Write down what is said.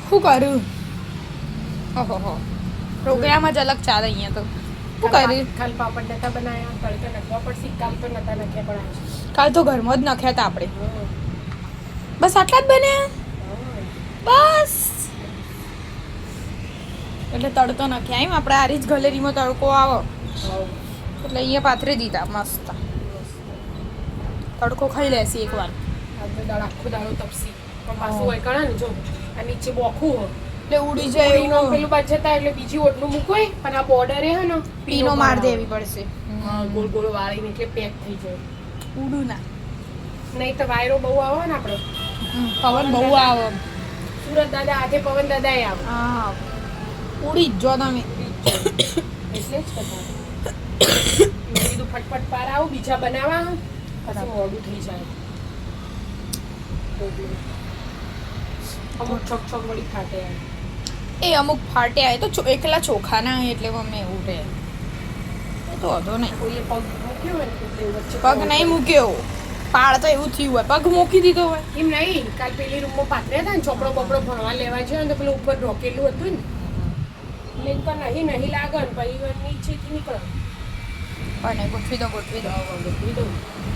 શું કરું? ઓહો પ્રોગ્રામ જ અલગ ચાલે અહીંયા તો. શું કર્યું? કાલ પાપડ નતા બનાયા, તડકે નાખવા પડશે. કાલ તો નતા નાખ્યા પણ કાલ તો ઘરમાં જ નાખ્યા હતા આપણે. બસ આટલા જ બન્યા? બસ એટલે તડતો નાખ્યા એમ આપણે આરી જ ગલેરીમાં તડકો આવે એટલે અહીંયા પાથરી દીધા મસ્ત. તડકો ખાઈ લેશે એકવાર. આજે દાળ આખો દાડો તપસી પણ પાછું હોય કણા ને જો આ નીચે બોખું હોય એટલે ઉડી જાય ઉડીનો એવું. પેલું બાદ જતા એટલે બીજી ઓટલું મૂકોય અને આ બોર્ડરે હે ને પીનો માર દેવી પડશે. હા ગોળ ગોળ વાળીને એટલે પેક થઈ જાય. ઉડું ના. નહીં તો વાયરો બહુ આવે ને આપણે પવન બહુ આવે. સુરત દાદા આજે પવન દાદા આવે હા ઉડી જ જો તમે. એટલે જ કહેતા મેં કીધું ફટફટ પાર આવું બીજા બનાવવા પછી મોડું થઈ જાય. અમુક છોક છોક વળી ફાટે એ અમુક ફાટે આવે તો એકલા ચોખા ના હોય એટલે મમ્મી એવું રહે. એ તો વાંધો નહીં. કોઈએ પગ મૂક્યો હોય ને એટલે વચ્ચે પગ નહીં મૂક્યો. પાળ તો એવું થયું હોય પગ મૂકી દીધો હોય. એમ નહીં કાલ પેલી રૂમમાં પાથર્યા હતા ને ચોપડો બપડો ભણવા લેવા છે ને તો પેલું ઉપર રોકેલું હતું ને એટલે નહીં લાગે ને પછી નીચેથી નીકળે પણ ગોઠવી દો ગોઠવી દઉં